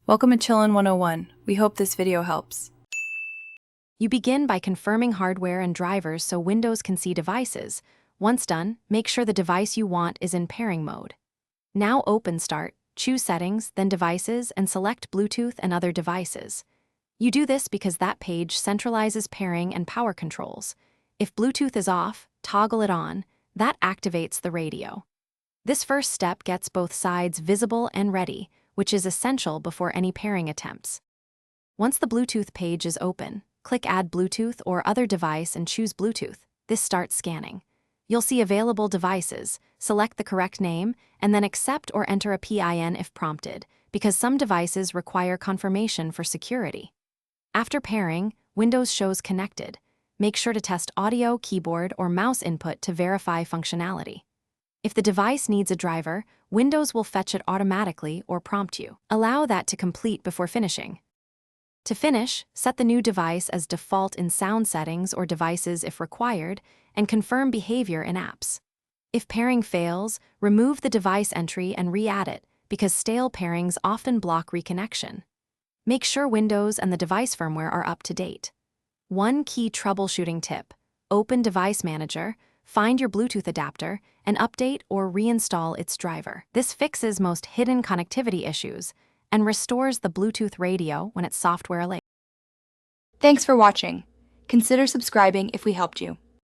Welcome to Chillin' 101. We hope this video helps. You begin by confirming hardware and drivers so Windows can see devices. Once done, make sure the device you want is in pairing mode. Now open Start, choose Settings, then Devices, and select Bluetooth and other devices. You do this because that page centralizes pairing and power controls. If Bluetooth is off, toggle it on. That activates the radio. This first step gets both sides visible and ready, which is essential before any pairing attempts. Once the Bluetooth page is open, click Add Bluetooth or other device and choose Bluetooth. This starts scanning. You'll see available devices, select the correct name, and then accept or enter a PIN if prompted, because some devices require confirmation for security. After pairing, Windows shows connected. Make sure to test audio, keyboard, or mouse input to verify functionality. If the device needs a driver, Windows will fetch it automatically or prompt you. Allow that to complete before finishing. To finish, set the new device as default in sound settings or devices if required, and confirm behavior in apps. If pairing fails, remove the device entry and re-add it, because stale pairings often block reconnection. Make sure Windows and the device firmware are up to date. One key troubleshooting tip: open Device Manager, find your Bluetooth adapter, and update or reinstall its driver. This fixes most hidden connectivity issues and restores the Bluetooth radio when it's software-enabled. Thanks for watching. Consider subscribing if we helped you.